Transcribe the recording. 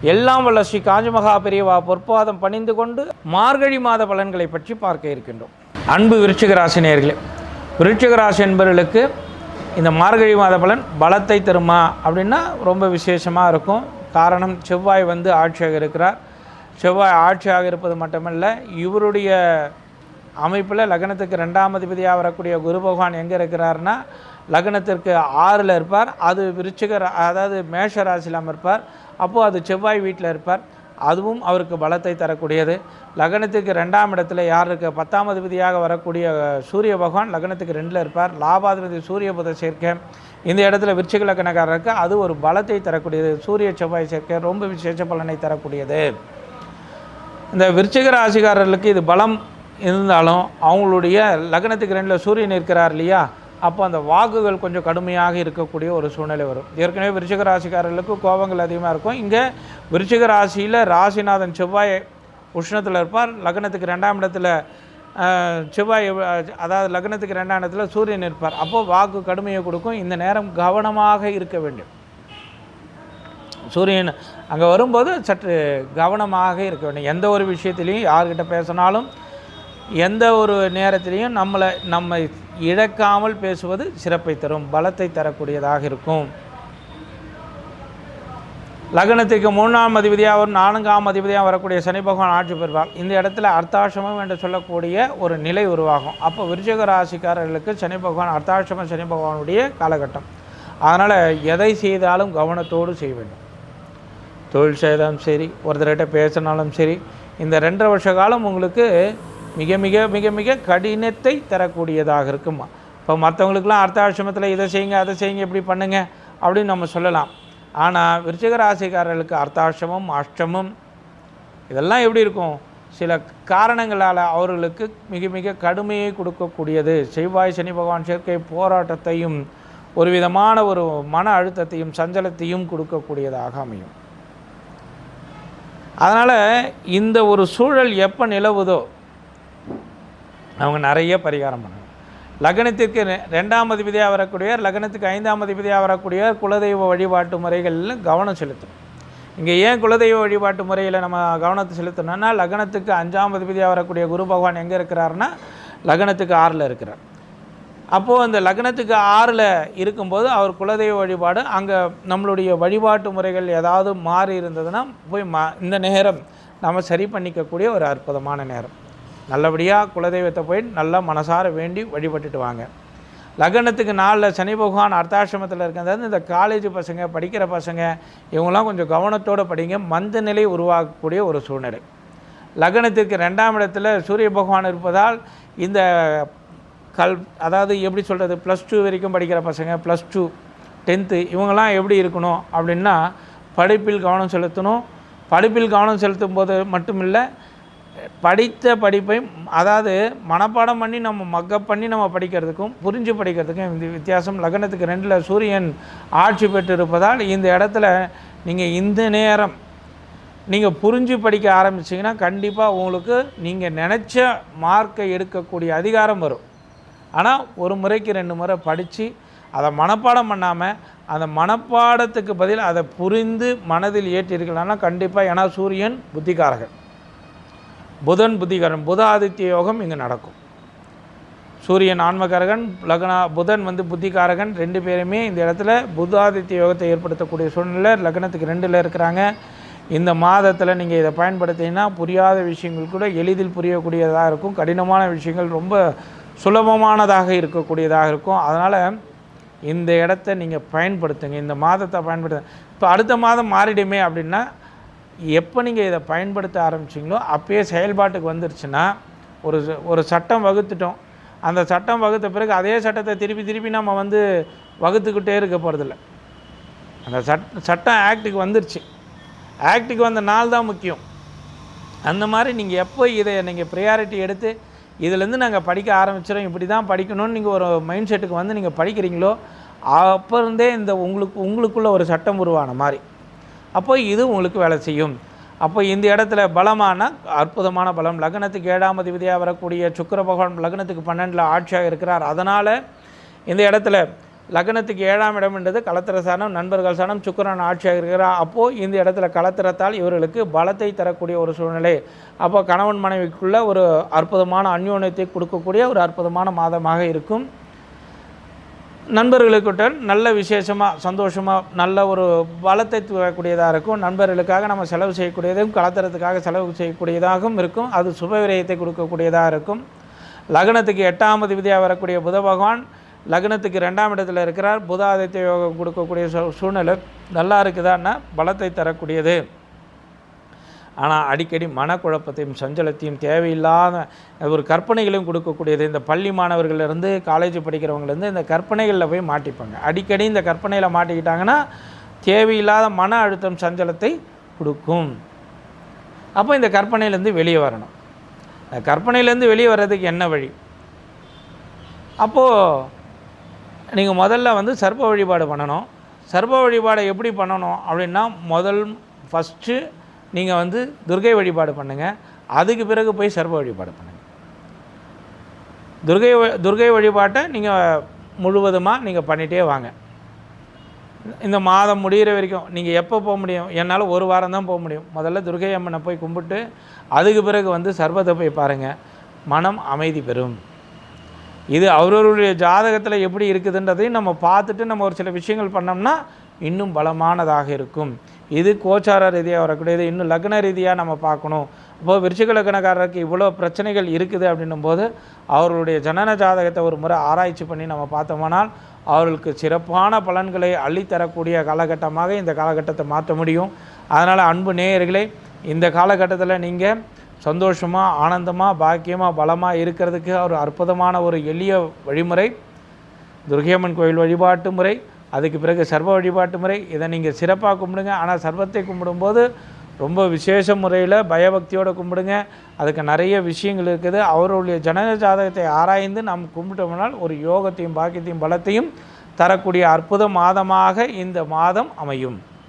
எல்லாம் வல்ல ஸ்ரீ காஞ்சிமகா பெரியவா பொற்பாதம் பணிந்து கொண்டு மார்கழி மாத பலன்களை பற்றி பார்க்க இருக்கின்றோம். அன்பு விருச்சிக ராசி நேயர்களே, விருச்சிக ராசி என்பவர்களுக்கு இந்த மார்கழி மாத பலன் பலத்தை தருமா அப்படின்னா ரொம்ப விசேஷமாக இருக்கும். காரணம், செவ்வாய் ஆட்சியாக இருக்கிறார். செவ்வாய் ஆட்சியாக இருப்பது மட்டுமல்ல, இவருடைய அமைப்பில் லக்னத்துக்கு 2ஆம் அதிபதியாக வரக்கூடிய குரு பகவான் எங்கே இருக்கிறார்னா லக்னத்திற்கு 6ல் இருப்பார். அது அதாவது மேஷ ராசியில் அமர்ப்பார். அப்போது அது செவ்வாய் வீட்டில் இருப்பார். அதுவும் அவருக்கு பலத்தை தரக்கூடியது. லக்னத்துக்கு 2ஆம் இடத்துல யார் இருக்க 10ஆம் அதிபதியாக வரக்கூடிய சூரிய பகவான் லக்னத்துக்கு 2ல் இருப்பார். லாபாதிபதி சூரிய புத சேர்க்கை இந்த இடத்துல விருச்சிக லக்னக்காரருக்கு அது ஒரு பலத்தை தரக்கூடியது. சூரிய செவ்வாய் சேர்க்கை ரொம்ப விசேஷ பலனை தரக்கூடியது. இந்த விருச்சிக ராசிக்காரர்களுக்கு இது பலம் இருந்தாலும் அவங்களுடைய லக்னத்துக்கு 2ல் சூரியன் இருக்கிறார் இல்லையா, அப்போ அந்த வாக்குகள் கொஞ்சம் கடுமையாக இருக்கக்கூடிய ஒரு சூழ்நிலை வரும். ஏற்கனவே விருச்சிக ராசிக்காரர்களுக்கு கோபங்கள் அதிகமாக இருக்கும். இங்கே விருச்சிக ராசியில் ராசிநாதன் செவ்வாய் உஷ்ணத்தில் இருப்பார். லக்னத்துக்கு 2ஆம் இடத்துல செவ்வாய், அதாவது லக்னத்துக்கு 2ஆம் இடத்துல சூரியன் இருப்பார். அப்போது வாக்கு கடுமையை கொடுக்கும். இந்த நேரம் கவனமாக இருக்க வேண்டும். சூரியன் அங்கே வரும்போது சற்று கவனமாக இருக்க வேண்டும். எந்த ஒரு விஷயத்திலையும் யார்கிட்ட பேசினாலும் எந்த ஒரு நேரத்திலையும் நம்மை இழக்காமல் பேசுவது சிறப்பை தரும், பலத்தை தரக்கூடியதாக இருக்கும். லக்னத்துக்கு 3ஆம் அதிபதியாக 4ஆம் அதிபதியாக வரக்கூடிய சனி பகவான் ஆட்சி பெறுவார். இந்த இடத்துல அர்த்தாசிரமம் என்று சொல்லக்கூடிய ஒரு நிலை உருவாகும். அப்போ விருச்சிக ராசிக்காரர்களுக்கு சனி பகவான் அர்த்தாசிரம சனி பகவானுடைய காலகட்டம். அதனால் எதை செய்தாலும் கவனத்தோடு செய்ய வேண்டும். தொழில் செய்தாலும் சரி, ஒருத்தர்கிட்ட பேசினாலும் சரி, இந்த 2.5 வருஷ காலம் உங்களுக்கு மிக மிக மிக மிக கடினத்தை தரக்கூடியதாக இருக்குமா. இப்போ மற்றவங்களுக்கெல்லாம் அர்த்தாசிரமத்தில் இதை செய்யுங்க அதை செய்யுங்க இப்படி பண்ணுங்க அப்படின்னு நம்ம சொல்லலாம். ஆனால் விருச்சிக ராசிக்காரர்களுக்கு அர்த்தாசிரமம் அஷ்டமம் இதெல்லாம் எப்படி இருக்கும், சில காரணங்களால் அவர்களுக்கு மிக மிக கடுமையை கொடுக்கக்கூடியது. செவ்வாய் சனி பகவான் சேர்க்கை போராட்டத்தையும் ஒரு விதமான ஒரு மன அழுத்தத்தையும் சஞ்சலத்தையும் கொடுக்கக்கூடியதாக அமையும். அதனால் இந்த ஒரு சூழல் எப்போ நிலவுதோ அவங்க நிறைய பரிகாரம் பண்ணணும். லக்னத்திற்கு 2ஆம் அதிபதியாக வரக்கூடிய, லக்னத்துக்கு 5ஆம் அதிபதியாக வரக்கூடிய குலதெய்வ வழிபாட்டு முறைகளில் கவனம் செலுத்தணும். இங்கே ஏன் குலதெய்வ வழிபாட்டு முறையில் நம்ம கவனத்தை செலுத்தணும்னா, லக்னத்துக்கு 5ஆம் அதிபதியாக வரக்கூடிய குரு பகவான் எங்கே இருக்கிறாருன்னா லக்னத்துக்கு 6ல் இருக்கிறார். அப்போது அந்த லக்னத்துக்கு 6ல் இருக்கும்போது அவர் குலதெய்வ வழிபாடு, அங்கே நம்மளுடைய வழிபாட்டு முறைகள் ஏதாவது மாறி இருந்ததுன்னா போய் இந்த நேரம் நம்ம சரி பண்ணிக்கக்கூடிய ஒரு அற்புதமான நேரம். நல்லபடியாக குலதெய்வத்தை போய் நல்லா மனசார வேண்டி வழிபட்டுட்டு வாங்க. லக்னத்துக்கு 4ல் சனி பகவான் அர்த்தாசிரமத்தில் இருக்கிறது இந்த காலேஜ் பசங்க, படிக்கிற பசங்க இவங்களாம் கொஞ்சம் கவனத்தோடு படிங்க. மந்த நிலை உருவாக்கக்கூடிய ஒரு சூழ்நிலை. லக்னத்திற்கு 2ஆம் இடத்துல சூரிய பகவான் இருப்பதால் இந்த அதாவது எப்படி சொல்கிறது, +2 வரைக்கும் படிக்கிற பசங்க, +2 10th இவங்கெல்லாம் எப்படி இருக்கணும் அப்படின்னா படிப்பில் கவனம் செலுத்தணும். படிப்பில் கவனம் செலுத்தும் போது மட்டுமில்லை, படித்த படிப்பை அதாவது மனப்பாடம் பண்ணி நம்ம மக்கப் பண்ணி நம்ம படிக்கிறதுக்கும் புரிஞ்சு படிக்கிறதுக்கும் இந்த வித்தியாசம். லக்னத்துக்கு 2ல் சூரியன் ஆட்சி பெற்று இருப்பதால் இந்த இடத்துல நீங்கள் இந்த நேரம் நீங்கள் புரிஞ்சு படிக்க ஆரம்பிச்சிங்கன்னா கண்டிப்பாக உங்களுக்கு நீங்கள் நினச்ச மார்க்கை எடுக்கக்கூடிய அதிகாரம் வரும். ஆனால் ஒரு முறைக்கு 2 முறை படித்து அதை மனப்பாடம் பண்ணாமல் அந்த மனப்பாடத்துக்கு பதில் அதை புரிந்து மனதில் ஏற்றிருக்கலாம்னா கண்டிப்பாக, ஏன்னா சூரியன் புத்திகாரகன், புதன் புத்திகாரன், புத ஆதித்ய யோகம் இங்கே நடக்கும். சூரியன் ஆன்மகாரகன், புதன் புத்திகாரகன், 2 பேருமே இந்த இடத்துல புதாதித்ய யோகத்தை ஏற்படுத்தக்கூடிய சூழ்நிலை. லக்னத்துக்கு 2ல் இருக்கிறாங்க. இந்த மாதத்தில் நீங்கள் இதை பயன்படுத்திங்கன்னா புரியாத விஷயங்கள் கூட எளிதில் புரியக்கூடியதாக இருக்கும். கடினமான விஷயங்கள் ரொம்ப சுலபமானதாக இருக்கக்கூடியதாக இருக்கும். அதனால் இந்த இடத்த நீங்கள் பயன்படுத்துங்க, இந்த மாதத்தை பயன்படுத்துங்க. இப்போ அடுத்த மாதம் மாறிடுமே அப்படின்னா, எப்போ நீங்கள் இதை பயன்படுத்த ஆரம்பிச்சிங்களோ அப்பயே செயல்பாட்டுக்கு வந்துருச்சுன்னா, ஒரு சட்டம் வகுத்துட்டோம், அந்த சட்டம் வகுத்த பிறகு அதே சட்டத்தை திருப்பி நம்ம வகுத்துக்கிட்டே இருக்க போகிறதில்ல. அந்த சட்டம் ஆக்டுக்கு வந்துருச்சு, ஆக்டுக்கு வந்த நாள் தான் முக்கியம். அந்த மாதிரி நீங்கள் எப்போ இதை நீங்கள் ப்ரையாரிட்டி எடுத்து இதிலேருந்து நாங்கள் படிக்க ஆரம்பிச்சிடும், இப்படி தான் படிக்கணும்னு நீங்கள் ஒரு மைண்ட் செட்டுக்கு நீங்கள் படிக்கிறீங்களோ அப்போ இருந்தே இந்த உங்களுக்குள்ள ஒரு சட்டம் உருவான மாதிரி அப்போ இது உங்களுக்கு வேலை செய்யும். அப்போ இந்த இடத்துல பலமான அற்புதமான பலம். லக்னத்துக்கு 7ஆம் அதிபதியாக வரக்கூடிய சுக்கிர பகவான் லக்னத்துக்கு 12ல் ஆட்சியாக இருக்கிறார். அதனால் இந்த இடத்துல லக்னத்துக்கு 7ஆம் இடம்ன்றது களத்திர சாணம், நண்பர்கள் சாணம், சுக்கிரன் ஆட்சியாக இருக்கிறார். அப்போது இந்த இடத்துல களத்திரத்தால் இவர்களுக்கு பலத்தை தரக்கூடிய ஒரு சூழ்நிலை. அப்போ கணவன் மனைவிக்குள்ள ஒரு அற்புதமான அந்யோன்யத்தை கொடுக்கக்கூடிய ஒரு அற்புதமான மாதமாக இருக்கும். நண்பர்களுக்கிட்ட நல்ல விசேஷமாக சந்தோஷமாக நல்ல ஒரு பலத்தை தரக்கூடியதாக இருக்கும். நண்பர்களுக்காக நம்ம செலவு செய்யக்கூடியதும் கலத்திரத்துக்காக செலவு செய்யக்கூடியதாகவும் இருக்கும். அது சுப விரயத்தை கொடுக்கக்கூடியதாக இருக்கும். லக்னத்துக்கு 8ஆம் அதிபதியாக வரக்கூடிய புத பகவான் லக்னத்துக்கு 2ஆம் இடத்துல இருக்கிறார். புத ஆதித்ய யோகம் கொடுக்கக்கூடிய சூழ்நிலை நல்லா இருக்குதான்னா பலத்தை தரக்கூடியது. ஆனால் அடிக்கடி மனக்குழப்பத்தையும் சஞ்சலத்தையும் தேவையில்லாத ஒரு கற்பனைகளையும் கொடுக்கக்கூடியது. இந்த பள்ளி மாணவர்கள்லேருந்து காலேஜ் படிக்கிறவங்கலேருந்து இந்த கற்பனைகளில் போய் மாட்டிப்பாங்க. அடிக்கடி இந்த கற்பனையில் மாட்டிக்கிட்டாங்கன்னா தேவையில்லாத மன அழுத்தம் சஞ்சலத்தை கொடுக்கும். அப்போ இந்த கற்பனையிலேருந்து வெளியே வரணும். இந்த கற்பனையிலேருந்து வெளியே வர்றதுக்கு என்ன வழி? அப்போது நீங்கள் முதல்ல சர்ப்ப வழிபாடு பண்ணணும். சர்ப்ப வழிபாடை எப்படி பண்ணணும் அப்படின்னா, ஃபஸ்ட்டு நீங்கள் துர்கை வழிபாடு பண்ணுங்கள். அதுக்கு பிறகு போய் சர்ப்ப வழிபாடு பண்ணுங்கள். துர்கை வழிபாட்டை நீங்கள் முழுவதுமாக நீங்கள் பண்ணிகிட்டே வாங்க. இந்த மாதம் முடிகிற வரைக்கும் நீங்கள் எப்போ போக முடியும்? என்னால் ஒரு வாரம் தான் போக முடியும். முதல்ல துர்கை அம்மனை போய் கும்பிட்டு அதுக்கு பிறகு சர்ப்பத்தை போய் பாருங்கள். மனம் அமைதி பெறும். இது அவரவருடைய ஜாதகத்தில் எப்படி இருக்குதுன்றதையும் நம்ம பார்த்துட்டு நம்ம ஒரு சில விஷயங்கள் பண்ணோம்னா இன்னும் பலமானதாக இருக்கும். இது கோச்சார ரீதியாக வரக்கூடியது. இன்னும் லக்ன ரீதியாக நம்ம பார்க்கணும். இப்போது விருச்சிக லக்னக்காரருக்கு இவ்வளோ பிரச்சனைகள் இருக்குது அப்படின்னும் போது அவர்களுடைய ஜனன ஜாதகத்தை ஒரு முறை ஆராய்ச்சி பண்ணி நம்ம பார்த்தோம்னால் அவர்களுக்கு சிறப்பான பலன்களை அள்ளித்தரக்கூடிய காலகட்டமாக இந்த காலகட்டத்தை மாற்ற முடியும். அதனால் அன்பு நேயர்களே, இந்த காலகட்டத்தில் நீங்கள் சந்தோஷமாக ஆனந்தமாக பாக்கியமாக பலமாக இருக்கிறதுக்கு ஒரு அற்புதமான ஒரு எளிய வழிமுறை துர்கையம்மன் கோயில் வழிபாட்டு முறை. அதுக்கு பிறகு சர்வ வழிபாட்டு முறை. இதை நீங்கள் சிறப்பாக கும்பிடுங்க. ஆனால் சர்வத்தை கும்பிடும்போது ரொம்ப விசேஷ முறையில் பயபக்தியோடு கும்பிடுங்க. அதுக்கு நிறைய விஷயங்கள் இருக்குது. அவருடைய ஜனன ஜாதகத்தை ஆராய்ந்து நாம் கும்பிட்டோம்னால் ஒரு யோகத்தையும் பாக்கியத்தையும் பலத்தையும் தரக்கூடிய அற்புத மாதமாக இந்த மாதம் அமையும்.